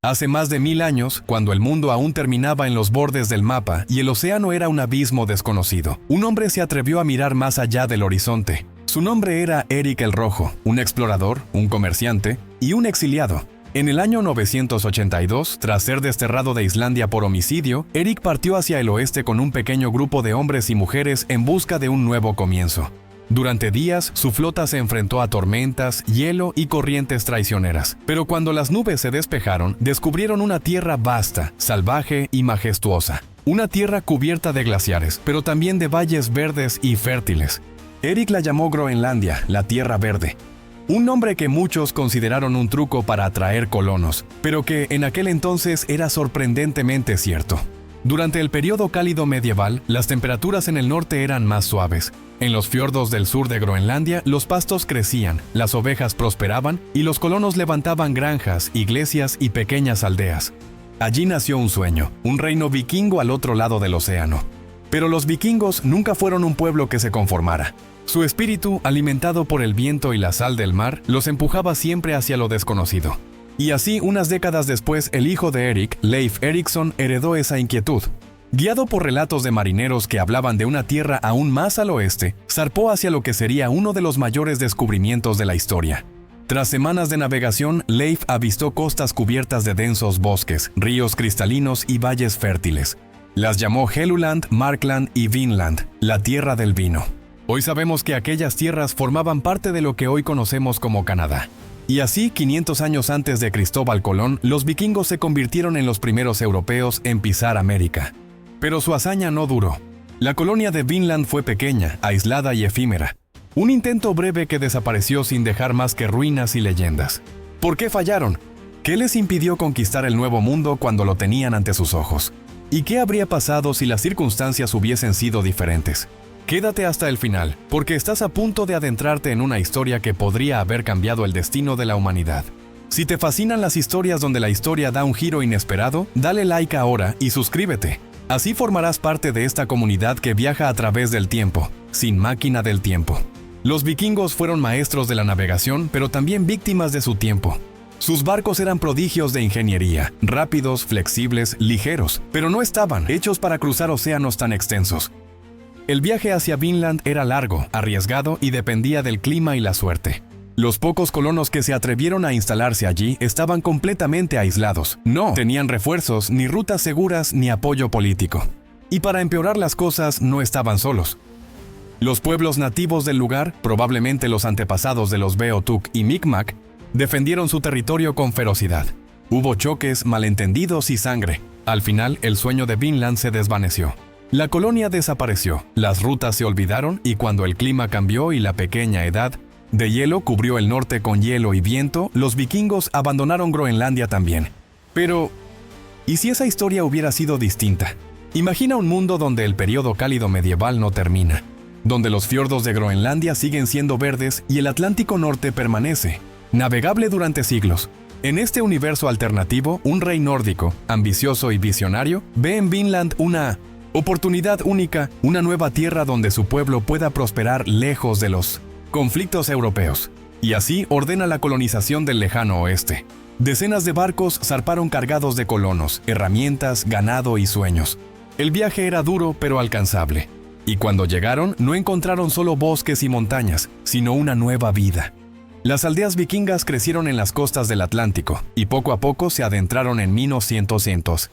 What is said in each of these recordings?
Hace más de 1000 años, cuando el mundo aún terminaba en los bordes del mapa y el océano era un abismo desconocido, un hombre se atrevió a mirar más allá del horizonte. Su nombre era Erik el Rojo, un explorador, un comerciante y un exiliado. En el año 982, tras ser desterrado de Islandia por homicidio, Erik partió hacia el oeste con un pequeño grupo de hombres y mujeres en busca de un nuevo comienzo. Durante días, su flota se enfrentó a tormentas, hielo y corrientes traicioneras. Pero cuando las nubes se despejaron, descubrieron una tierra vasta, salvaje y majestuosa. Una tierra cubierta de glaciares, pero también de valles verdes y fértiles. Erik la llamó Groenlandia, la Tierra Verde. Un nombre que muchos consideraron un truco para atraer colonos, pero que en aquel entonces era sorprendentemente cierto. Durante el periodo cálido medieval, las temperaturas en el norte eran más suaves. En los fiordos del sur de Groenlandia, los pastos crecían, las ovejas prosperaban y los colonos levantaban granjas, iglesias y pequeñas aldeas. Allí nació un sueño, un reino vikingo al otro lado del océano. Pero los vikingos nunca fueron un pueblo que se conformara. Su espíritu, alimentado por el viento y la sal del mar, los empujaba siempre hacia lo desconocido. Y así, unas décadas después, el hijo de Erik, Leif Erikson, heredó esa inquietud. Guiado por relatos de marineros que hablaban de una tierra aún más al oeste, zarpó hacia lo que sería uno de los mayores descubrimientos de la historia. Tras semanas de navegación, Leif avistó costas cubiertas de densos bosques, ríos cristalinos y valles fértiles. Las llamó Helluland, Markland y Vinland, la tierra del vino. Hoy sabemos que aquellas tierras formaban parte de lo que hoy conocemos como Canadá. Y así, 500 años antes de Cristóbal Colón, los vikingos se convirtieron en los primeros europeos en pisar América. Pero su hazaña no duró. La colonia de Vinland fue pequeña, aislada y efímera. Un intento breve que desapareció sin dejar más que ruinas y leyendas. ¿Por qué fallaron? ¿Qué les impidió conquistar el nuevo mundo cuando lo tenían ante sus ojos? ¿Y qué habría pasado si las circunstancias hubiesen sido diferentes? Quédate hasta el final, porque estás a punto de adentrarte en una historia que podría haber cambiado el destino de la humanidad. Si te fascinan las historias donde la historia da un giro inesperado, dale like ahora y suscríbete. Así formarás parte de esta comunidad que viaja a través del tiempo, sin máquina del tiempo. Los vikingos fueron maestros de la navegación, pero también víctimas de su tiempo. Sus barcos eran prodigios de ingeniería, rápidos, flexibles, ligeros, pero no estaban hechos para cruzar océanos tan extensos. El viaje hacia Vinland era largo, arriesgado y dependía del clima y la suerte. Los pocos colonos que se atrevieron a instalarse allí estaban completamente aislados. No tenían refuerzos, ni rutas seguras, ni apoyo político. Y para empeorar las cosas, no estaban solos. Los pueblos nativos del lugar, probablemente los antepasados de los Beothuk y Mi'kmaq, defendieron su territorio con ferocidad. Hubo choques, malentendidos y sangre. Al final, el sueño de Vinland se desvaneció. La colonia desapareció, las rutas se olvidaron y cuando el clima cambió y la pequeña edad de hielo cubrió el norte con hielo y viento, los vikingos abandonaron Groenlandia también. Pero, ¿y si esa historia hubiera sido distinta? Imagina un mundo donde el periodo cálido medieval no termina, donde los fiordos de Groenlandia siguen siendo verdes y el Atlántico Norte permanece, navegable durante siglos. En este universo alternativo, un rey nórdico, ambicioso y visionario, ve en Vinland una oportunidad única, una nueva tierra donde su pueblo pueda prosperar lejos de los conflictos europeos. Y así ordena la colonización del lejano oeste. Decenas de barcos zarparon cargados de colonos, herramientas, ganado y sueños. El viaje era duro pero alcanzable. Y cuando llegaron, no encontraron solo bosques y montañas, sino una nueva vida. Las aldeas vikingas crecieron en las costas del Atlántico y poco a poco se adentraron en Minos y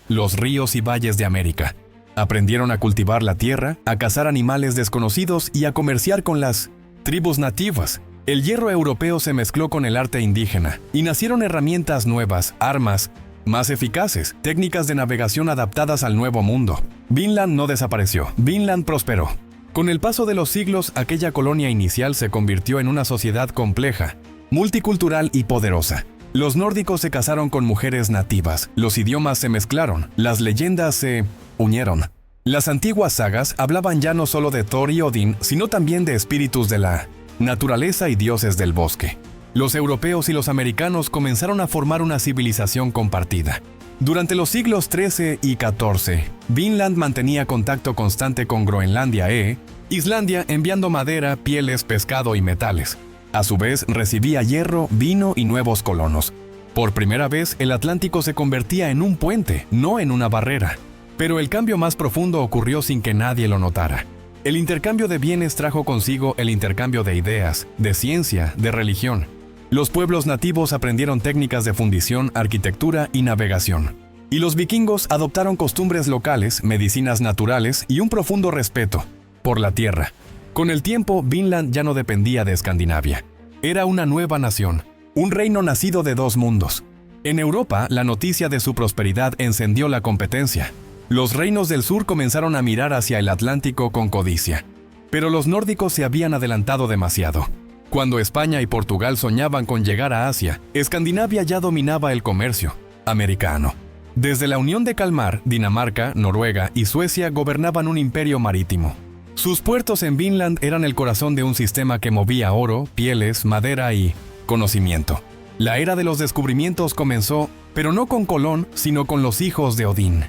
los ríos y valles de América. Aprendieron a cultivar la tierra, a cazar animales desconocidos y a comerciar con las tribus nativas. El hierro europeo se mezcló con el arte indígena y nacieron herramientas nuevas, armas más eficaces, técnicas de navegación adaptadas al nuevo mundo. Vinland no desapareció, Vinland prosperó. Con el paso de los siglos, aquella colonia inicial se convirtió en una sociedad compleja, multicultural y poderosa. Los nórdicos se casaron con mujeres nativas, los idiomas se mezclaron, las leyendas se unieron. Las antiguas sagas hablaban ya no solo de Thor y Odín, sino también de espíritus de la naturaleza y dioses del bosque. Los europeos y los americanos comenzaron a formar una civilización compartida. Durante los siglos XIII y XIV, Vinland mantenía contacto constante con Groenlandia e Islandia, enviando madera, pieles, pescado y metales. A su vez, recibía hierro, vino y nuevos colonos. Por primera vez, el Atlántico se convertía en un puente, no en una barrera. Pero el cambio más profundo ocurrió sin que nadie lo notara. El intercambio de bienes trajo consigo el intercambio de ideas, de ciencia, de religión. Los pueblos nativos aprendieron técnicas de fundición, arquitectura y navegación. Y los vikingos adoptaron costumbres locales, medicinas naturales y un profundo respeto por la tierra. Con el tiempo, Vinland ya no dependía de Escandinavia. Era una nueva nación, un reino nacido de dos mundos. En Europa, la noticia de su prosperidad encendió la competencia. Los reinos del sur comenzaron a mirar hacia el Atlántico con codicia. Pero los nórdicos se habían adelantado demasiado. Cuando España y Portugal soñaban con llegar a Asia, Escandinavia ya dominaba el comercio americano. Desde la Unión de Kalmar, Dinamarca, Noruega y Suecia gobernaban un imperio marítimo. Sus puertos en Vinland eran el corazón de un sistema que movía oro, pieles, madera y conocimiento. La era de los descubrimientos comenzó, pero no con Colón, sino con los hijos de Odín.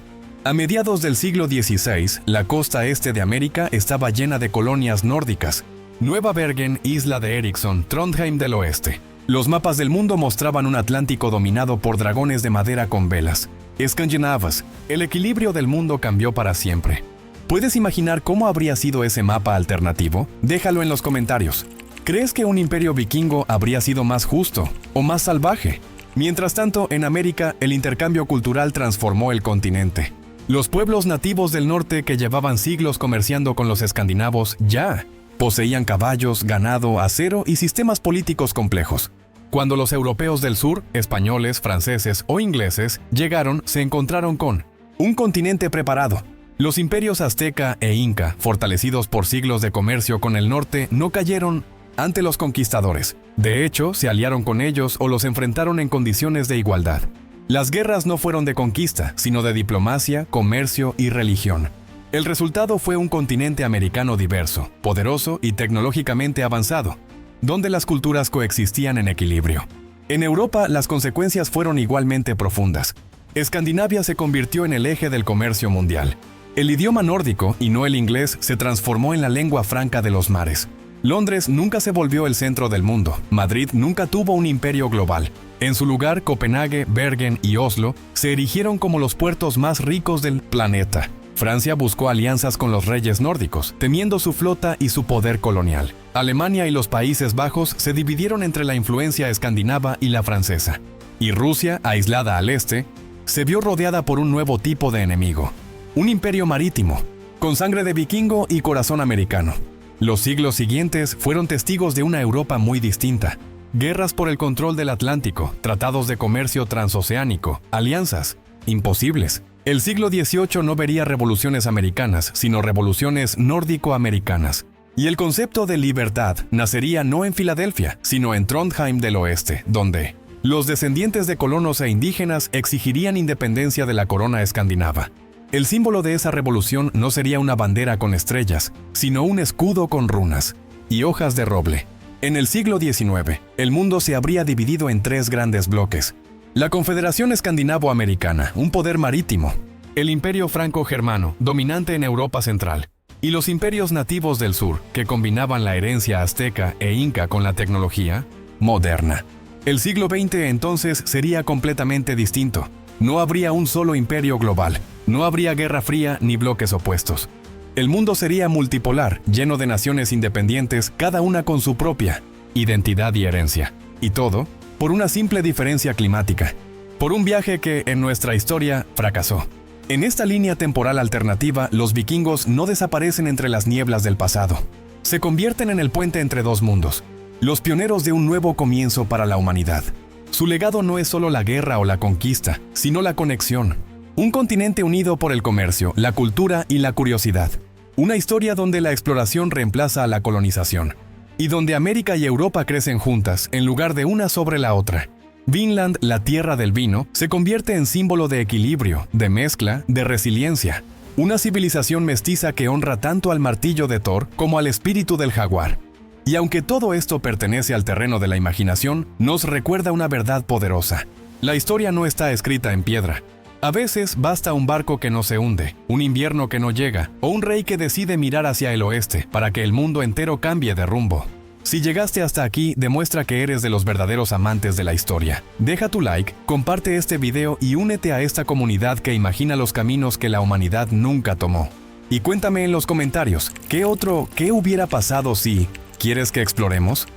A mediados del siglo XVI, la costa este de América estaba llena de colonias nórdicas. Nueva Bergen, Isla de Eriksson, Trondheim del Oeste. Los mapas del mundo mostraban un Atlántico dominado por dragones de madera con velas. Escandinavas, el equilibrio del mundo cambió para siempre. ¿Puedes imaginar cómo habría sido ese mapa alternativo? Déjalo en los comentarios. ¿Crees que un imperio vikingo habría sido más justo o más salvaje? Mientras tanto, en América, el intercambio cultural transformó el continente. Los pueblos nativos del norte que llevaban siglos comerciando con los escandinavos ya poseían caballos, ganado, acero y sistemas políticos complejos. Cuando los europeos del sur, españoles, franceses o ingleses, llegaron, se encontraron con un continente preparado. Los imperios azteca e inca, fortalecidos por siglos de comercio con el norte, no cayeron ante los conquistadores. De hecho, se aliaron con ellos o los enfrentaron en condiciones de igualdad. Las guerras no fueron de conquista, sino de diplomacia, comercio y religión. El resultado fue un continente americano diverso, poderoso y tecnológicamente avanzado, donde las culturas coexistían en equilibrio. En Europa, las consecuencias fueron igualmente profundas. Escandinavia se convirtió en el eje del comercio mundial. El idioma nórdico, y no el inglés, se transformó en la lengua franca de los mares. Londres nunca se volvió el centro del mundo. Madrid nunca tuvo un imperio global. En su lugar, Copenhague, Bergen y Oslo se erigieron como los puertos más ricos del planeta. Francia buscó alianzas con los reyes nórdicos, temiendo su flota y su poder colonial. Alemania y los Países Bajos se dividieron entre la influencia escandinava y la francesa. Y Rusia, aislada al este, se vio rodeada por un nuevo tipo de enemigo. Un imperio marítimo, con sangre de vikingo y corazón americano. Los siglos siguientes fueron testigos de una Europa muy distinta. Guerras por el control del Atlántico, tratados de comercio transoceánico, alianzas imposibles. El siglo XVIII no vería revoluciones americanas, sino revoluciones nórdico-americanas. Y el concepto de libertad nacería no en Filadelfia, sino en Trondheim del Oeste, donde los descendientes de colonos e indígenas exigirían independencia de la corona escandinava. El símbolo de esa revolución no sería una bandera con estrellas, sino un escudo con runas y hojas de roble. En el siglo XIX, el mundo se habría dividido en tres grandes bloques. La Confederación Escandinavo-Americana, un poder marítimo. El Imperio Franco-Germano, dominante en Europa Central. Y los imperios nativos del sur, que combinaban la herencia azteca e inca con la tecnología moderna. El siglo XX entonces sería completamente distinto. No habría un solo imperio global. No habría guerra fría ni bloques opuestos. El mundo sería multipolar, lleno de naciones independientes, cada una con su propia identidad y herencia. Y todo por una simple diferencia climática. Por un viaje que, en nuestra historia, fracasó. En esta línea temporal alternativa, los vikingos no desaparecen entre las nieblas del pasado. Se convierten en el puente entre dos mundos. Los pioneros de un nuevo comienzo para la humanidad. Su legado no es solo la guerra o la conquista, sino la conexión. Un continente unido por el comercio, la cultura y la curiosidad. Una historia donde la exploración reemplaza a la colonización. Y donde América y Europa crecen juntas, en lugar de una sobre la otra. Vinland, la tierra del vino, se convierte en símbolo de equilibrio, de mezcla, de resiliencia. Una civilización mestiza que honra tanto al martillo de Thor como al espíritu del jaguar. Y aunque todo esto pertenece al terreno de la imaginación, nos recuerda una verdad poderosa. La historia no está escrita en piedra. A veces basta un barco que no se hunde, un invierno que no llega, o un rey que decide mirar hacia el oeste para que el mundo entero cambie de rumbo. Si llegaste hasta aquí, demuestra que eres de los verdaderos amantes de la historia. Deja tu like, comparte este video y únete a esta comunidad que imagina los caminos que la humanidad nunca tomó. Y cuéntame en los comentarios, ¿qué hubiera pasado si quieres que exploremos?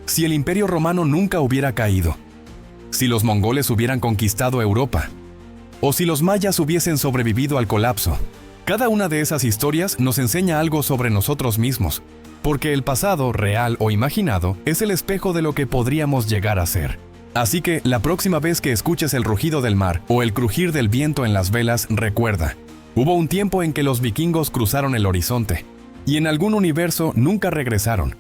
Si el Imperio Romano nunca hubiera caído, si los mongoles hubieran conquistado Europa, o si los mayas hubiesen sobrevivido al colapso. Cada una de esas historias nos enseña algo sobre nosotros mismos, porque el pasado, real o imaginado, es el espejo de lo que podríamos llegar a ser. Así que la próxima vez que escuches el rugido del mar o el crujir del viento en las velas, recuerda, hubo un tiempo en que los vikingos cruzaron el horizonte, y en algún universo nunca regresaron.